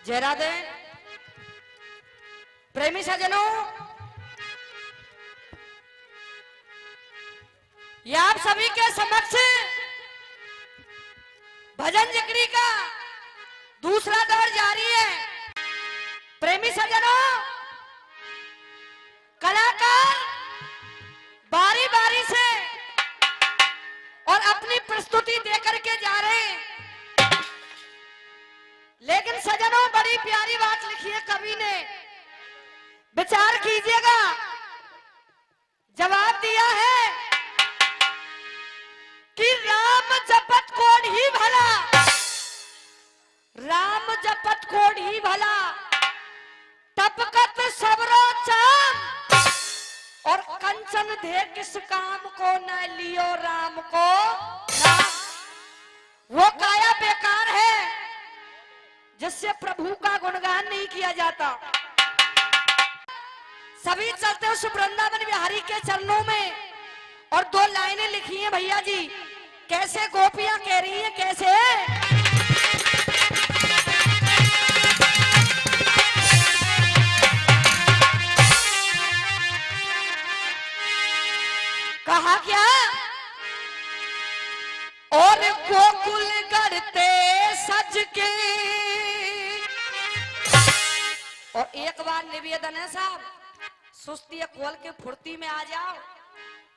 जय राधे। प्रेमी सज्जनों, ये आप सभी के समक्ष भजन जिक्री का दूसरा दौर जारी है। प्रेमी सज्जनों, कलाकार बारी बारी से और अपनी प्रस्तुति देकर के जा रहे हैं, लेकिन सज्जनों बड़ी प्यारी बात लिखी है कवि ने, विचार कीजिएगा। जवाब दिया है कि राम जपत कोड ही भला, राम जपत कोड ही भला, तपकत सबरो चाम, और कंचन दे किस काम को न लियो राम को नाम। वो काया बेकार है जिससे प्रभु का गुणगान नहीं किया जाता। सभी चलते उस वृंदावन बिहारी के चरणों में, और दो लाइनें लिखी हैं भैया जी, कैसे गोपियां कह रही हैं, कैसे कहा क्या, और गोकुल करते सज के। और एक बार निवेदन है साहब, सुस्ती खोल के फुर्ती में आ जाओ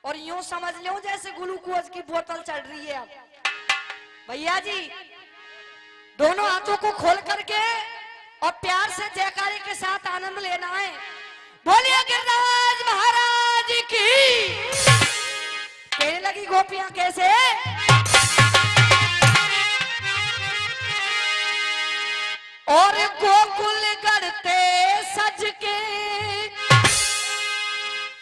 और यूं समझ लो जैसे ग्लूकोज की बोतल चढ़ रही है। अब भैया जी दोनों हाथों को खोल करके और प्यार से जयकारे के साथ आनंद लेना है। बोलिए गिरिराज महाराज की। कहने लगी गोपियां कैसे, और गोकुल करते सज के,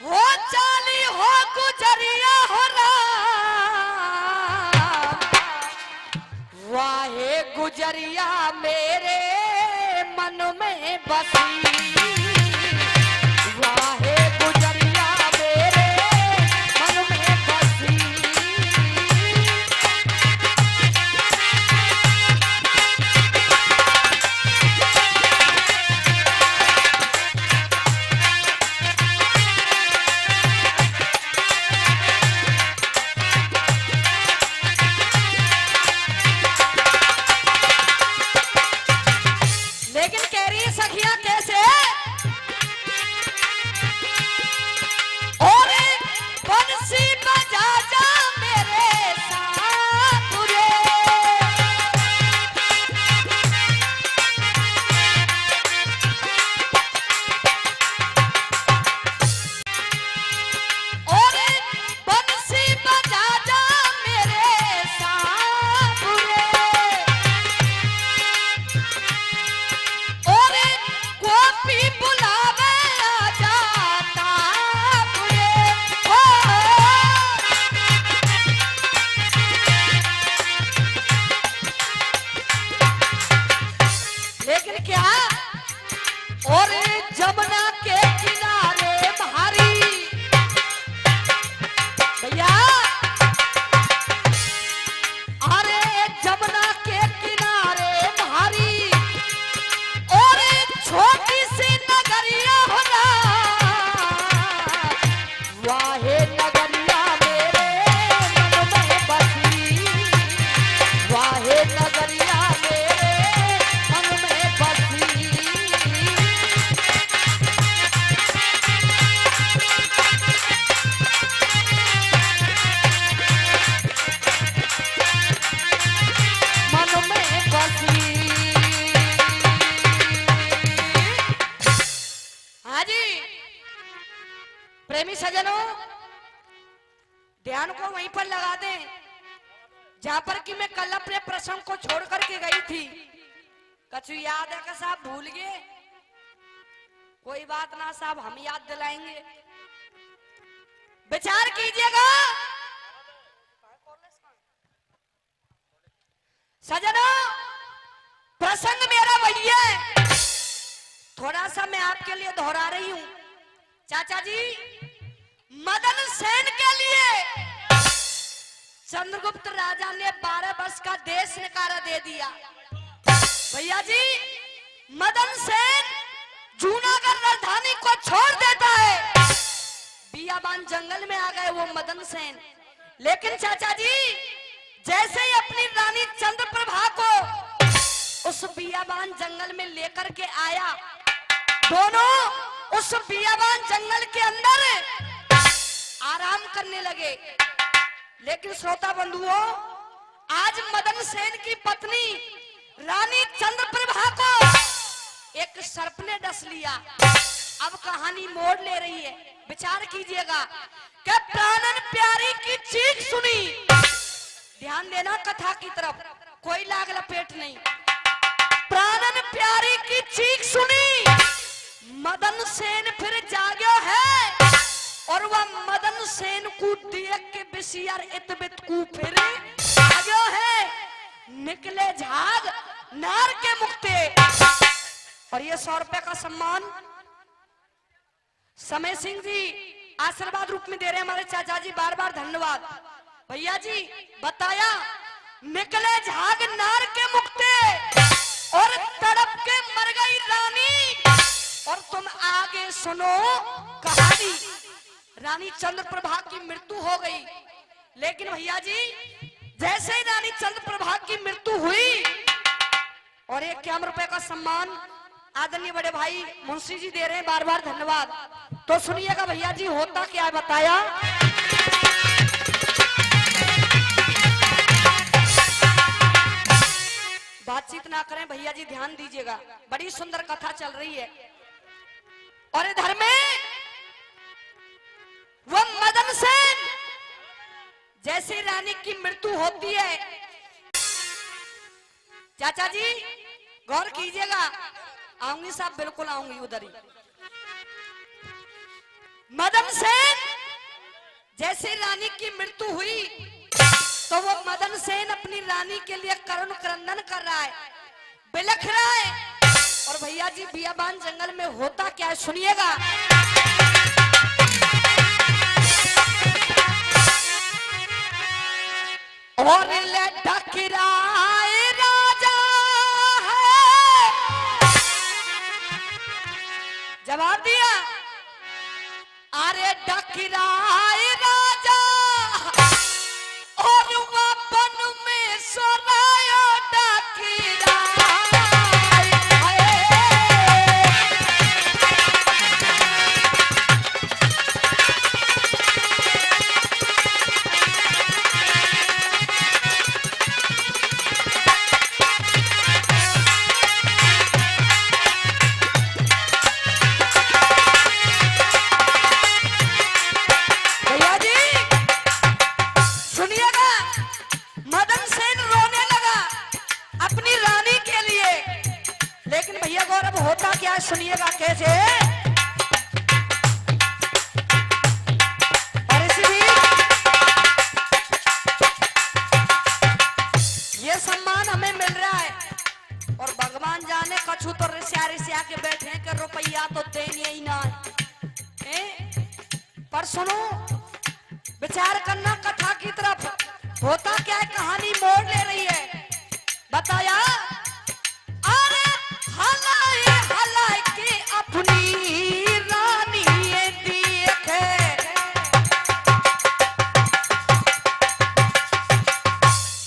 हो चाली हो गुजरिया हो राम, वाहे गुजरिया मेरे मन में बसी, वाहे गुजरिया मेरे मन में बसी। प्रेमी सज्जनों, ध्यान को वहीं पर लगा दें जहां पर कि मैं कल अपने प्रसंग को छोड़ करके गई थी। कछु याद है कि साहब भूल गए? कोई बात ना साहब, हम याद दिलाएंगे। विचार कीजिएगा सज्जनों, प्रसंग मेरा वही है, थोड़ा सा मैं आपके लिए दोहरा रही हूं। चाचा जी, मदन सेन के लिए चंद्रगुप्त राजा ने 12 वर्ष का देश निकारा दे दिया। भैया जी, मदन सेन जूनागढ़ राजधानी को छोड़ देता है। बियाबान जंगल में आ गए वो मदन सेन। लेकिन चाचा जी जैसे ही अपनी रानी चंद्रप्रभा को उस बियाबान जंगल में लेकर के आया, दोनों उस बियाबान जंगल के अंदर आराम करने लगे। लेकिन श्रोता बंधुओं, आज मदन सेन की पत्नी रानी चंद्रप्रभा को एक सर्प ने डस लिया। अब कहानी मोड़ ले रही है, विचार कीजिएगा कि प्राणन प्यारी की चीख सुनी। ध्यान देना कथा की तरफ, कोई लाग लपेट नहीं। प्राणन प्यारी की चीख सुनी, मदन सेन फिर जाग्यो है और वह मदन सेन को देख के बिसियर इतबित को फिर जाग्यो है। निकले झाग नार के मुक्ते। और ये 100 रुपए का सम्मान समय सिंह जी आशीर्वाद रूप में दे रहे हैं हमारे चाचा जी, बार बार धन्यवाद। भैया जी बताया, निकले झाग नार के मुक्ते और तड़प के मर गई रानी। और तुम आगे सुनो कहानी। रानी चंद्रप्रभा की मृत्यु हो गई। लेकिन भैया जी जैसे ही रानी चंद्रप्रभा की मृत्यु हुई, और 51 रुपए का सम्मान आदरणीय बड़े भाई मुंशी जी दे रहे हैं, बार बार धन्यवाद। तो सुनिएगा भैया जी होता क्या है, बताया। बातचीत ना करें भैया जी, ध्यान दीजिएगा, बड़ी सुंदर कथा चल रही है। और इधर में वह मदन सेन जैसे रानी की मृत्यु होती है, चाचा जी गौर कीजिएगा, आऊंगी साहब, बिल्कुल आऊंगी उधर ही। मदन सेन जैसे रानी की मृत्यु हुई तो वो मदन सेन अपनी रानी के लिए करुण क्रंदन कर रहा है, बिलख रहा है। और भैया जी बियाबान जंगल में होता क्या है, सुनिएगा। और ले डकराए राजा है, जवाब दिया, अरे डकराए राजा और वपन में सोनायो डकराए। सुनिएगा कैसे। और इसी ये सम्मान हमें मिल रहा है, और भगवान जाने कछु तो रिसिया के बैठे हैं कि रुपया तो देंगे ही ना है। पर सुनो, विचार करना कथा की तरफ, होता क्या है, कहानी मोड़ ले रही है। बताया, अरे हलाए हलाए के अपनी रानी देखे,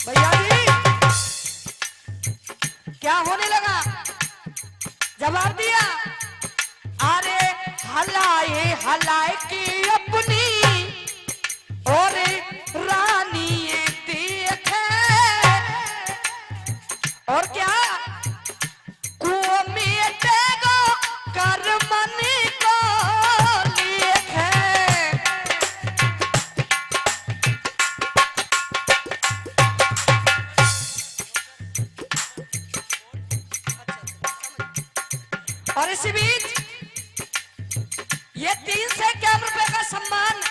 भैया जी क्या होने लगा, जवाब दिया, अरे हलाए हलाए के अपनी और रानी देखे। और क्या, और इसी बीच ये 3 से 51 रुपए का सम्मान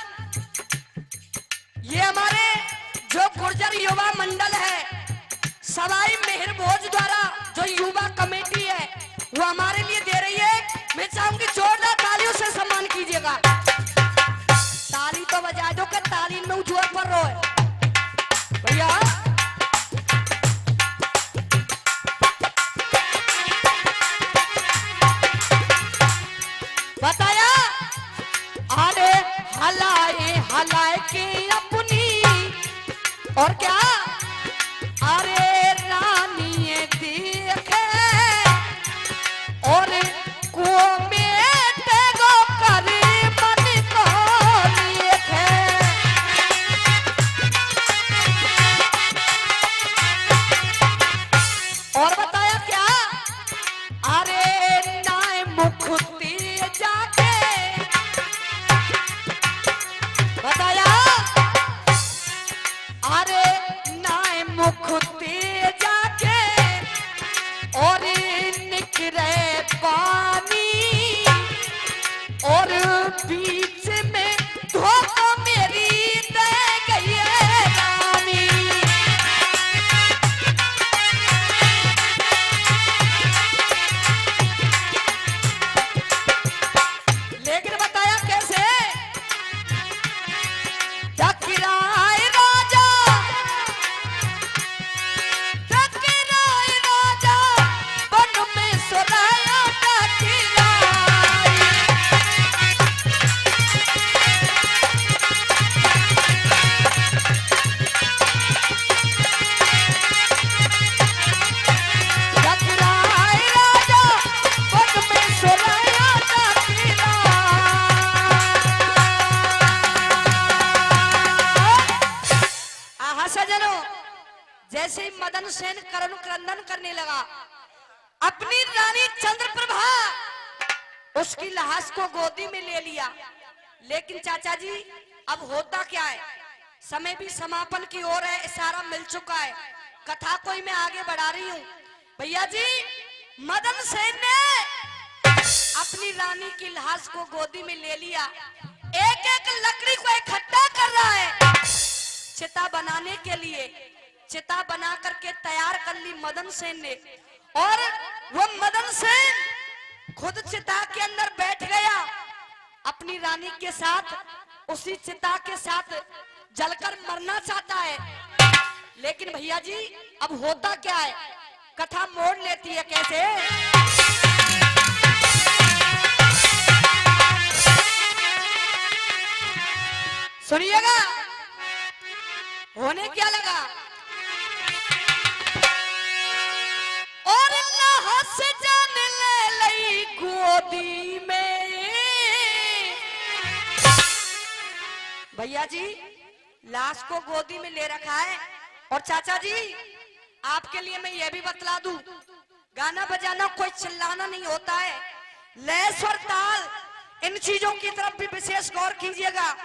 ये हमारे जो गुर्जर युवा मंडल है सवाई मेहर भोज द्वारा जो युवा कमेटी है वो हमारे लिए दे रही है। मैं चाहूंगी जोरदार तालियों से सम्मान कीजिएगा। ताली तो बजा दो कि ताली में जोर पर रो है भैया। क्रंदन करने लगा। अपनी रानी चंद्रप्रभा उसकी लाश को गोदी में ले लिया। लेकिन चाचा जी अब होता क्या है, समय भी समापन की ओर है, इशारा मिल चुका है। कथा को ही मैं आगे बढ़ा रही हूँ। भैया जी मदन सेन ने अपनी रानी की लाश को गोदी में ले लिया। एक एक लकड़ी को इकट्ठा कर रहा है चिता बनाने के लिए। चिता बना करके तैयार कर ली मदन सेन ने, और वो मदन सेन खुद चिता के अंदर बैठ गया अपनी रानी के साथ। उसी चिता के साथ जलकर मरना चाहता है। लेकिन भैया जी अब होता क्या है, कथा मोड़ लेती है कैसे। सुनिएगा होने क्या लगा। और अल्लाह से जान ले लई गोदी में। भैया जी लाश को गोदी में ले रखा है। और चाचा जी आपके लिए मैं ये भी बतला दूं, गाना बजाना कोई चिल्लाना नहीं होता है। लय और ताल इन चीजों की तरफ भी विशेष गौर कीजिएगा।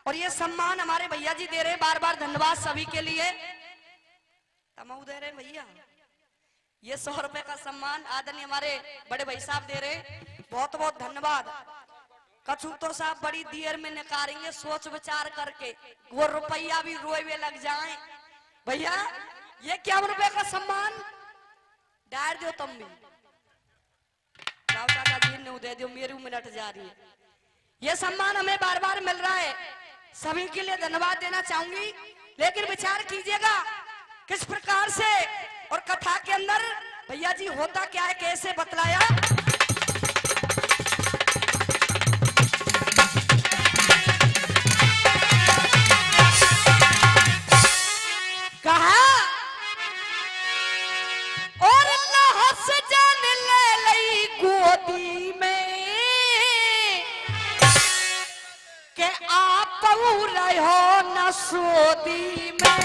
और ये सम्मान हमारे भैया जी दे रहे, बार बार धन्यवाद सभी के लिए। तमाऊ दे रहे भैया, ये 100 रुपए का सम्मान आदरणीय हमारे बड़े भाई साहब दे रहे, बहुत बहुत धन्यवाद। कछु तो साहब बड़ी देर में निकालेंगे सोच विचार करके, वो रुपया भी रोए लग जाए। भैया ये 51 रुपए का सम्मान डाल दो तुम भी। चाचा जी ने दे दो, मेरी मिनट जा रही है। ये सम्मान हमें बार बार मिल रहा है, सभी के लिए धन्यवाद देना चाहूंगी। लेकिन विचार कीजिएगा किस प्रकार से और कथा के अंदर भैया जी होता क्या है, कैसे बतलाया। कहा और अल्लाह से जान ले लई गोदी में के आप रहो न सोदी में।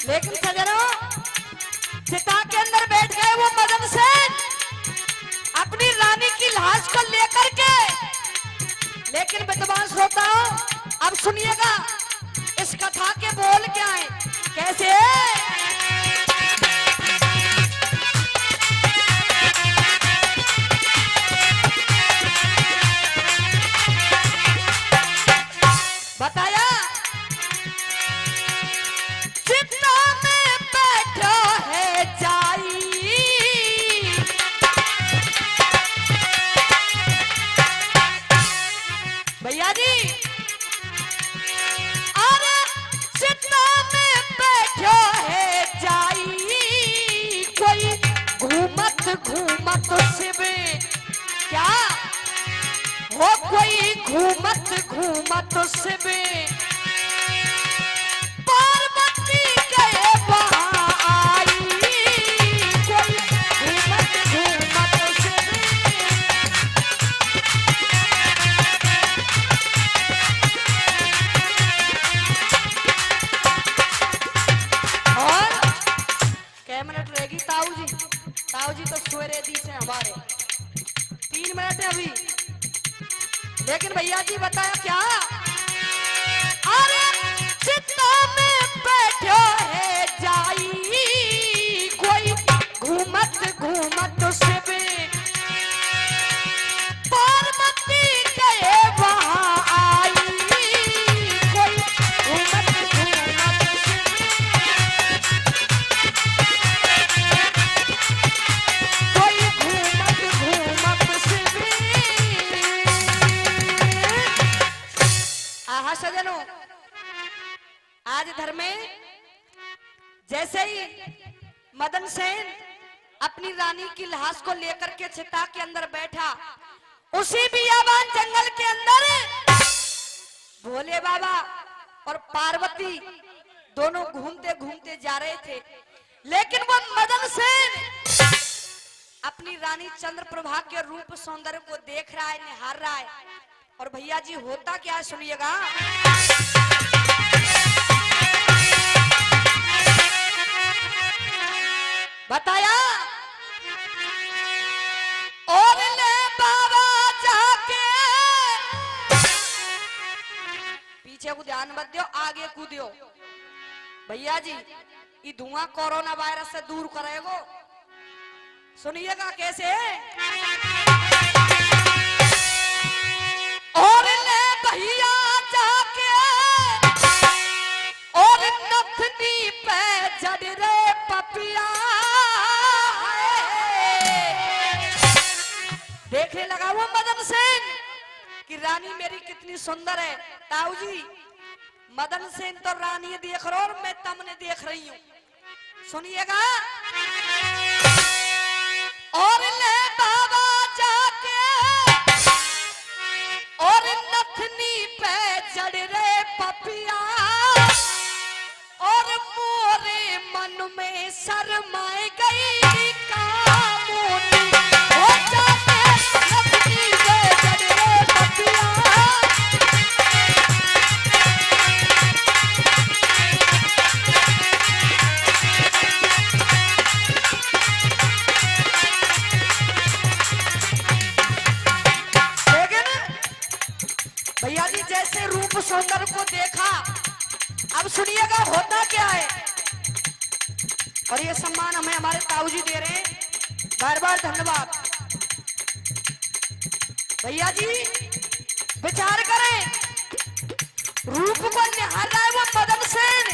लेकिन सजनों चिता के अंदर बैठ गए वो मदन सेन अपनी रानी की लाश को लेकर के। लेकिन विद्वान श्रोताओं अब सुनिएगा इस कथा के बोल क्या है, कैसे। बताया चिता में बैठा है जाई। भैया जी अरे चिता में बैठो है जाई। कोई घूमत घूमत शिव क्या हो, कोई घूमत घूमत शिव पार्वती गए वहां आई। कोई घूमत घूमत शिव और कै मिनट रहेगी ताऊ जी। ताऊ जी तो सोरे दी से हमारे 3 मिनट है अभी। लेकिन भैया जी बताया क्या, अरे चिता में बैठो है जाई। कोई घूमत घूमत शिव पार्वती गए वहां आई। कोई घूमत घूमत कोई घूमत घूमत शिव। आहा सजनों आज धर्मे जैसे ही मदन सेन अपनी रानी की लाश को लेकर के चिता के अंदर बैठा, उसी बियाबान जंगल के अंदर भोले बाबा और पार्वती दोनों घूमते घूमते जा रहे थे, लेकिन वो मदन सेन अपनी रानी चंद्रप्रभा के रूप सौंदर्य को देख रहा है, निहार रहा है। और भैया जी होता क्या है सुनिएगा। बताया और ले बाबा जाके, पीछे को ध्यान मत दियो, आगे कूदियो। भैया जी ये धुआं कोरोना वायरस से दूर करेगो, सुनिएगा कैसे। और ले भैया जाके और नथनी पे जड़ रे पपिया, देखने लगा वो मदन सेन कि रानी मेरी कितनी सुंदर है। ताऊ जी मदन सेन तो रानी देख रहा और मैं तमने देख रही हूं, सुनिएगा। और ले बाबा जाके और नथनी पे जड़ रे पपिया, और मोरे मन में शर्माए गई कामोनी, हो जाके नथनी पे जड़ रे पपिया। भैया जी जैसे रूप सौंदर्य को देखा, अब सुनिएगा होता क्या है। और ये सम्मान हमें हमारे ताऊ जी दे रहे हैं, बार बार धन्यवाद। भैया जी विचार करें, रूप को निहार रहा है वो मदन सेन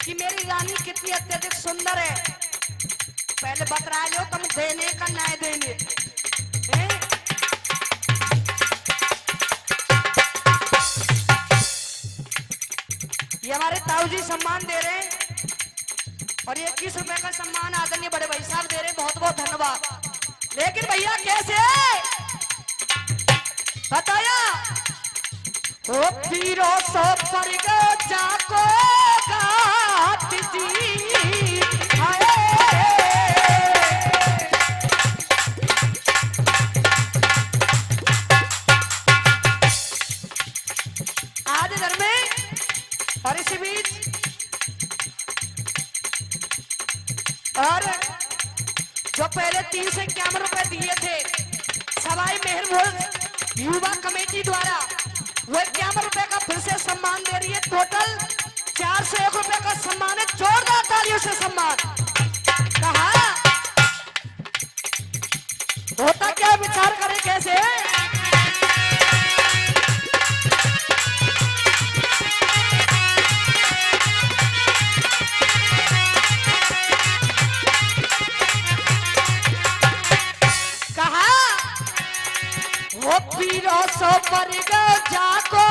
कि मेरी रानी कितनी अत्यधिक सुंदर है। पहले बतरा लो तुम देने का न्याय देंगे। ये हमारे ताऊ जी सम्मान दे रहे हैं और ये 21 रुपए का सम्मान आदरणीय बड़े भाई साहब दे रहे हैं, बहुत बहुत धन्यवाद। लेकिन भैया कैसे बताया, ओ पीरो सो पर जाको गात जी, आज घर में और इसी बीच और जो पहले 351 रुपए दिए थे सवाई मेहरभोज युवा कमेटी द्वारा, वो 51 रुपए का फिर से सम्मान दे रही है। टोटल 401 रुपए का सम्मान है, जोरदार तालियों से सम्मान। कहा होता क्या, विचार करें कैसे। पीरो सो पर जाको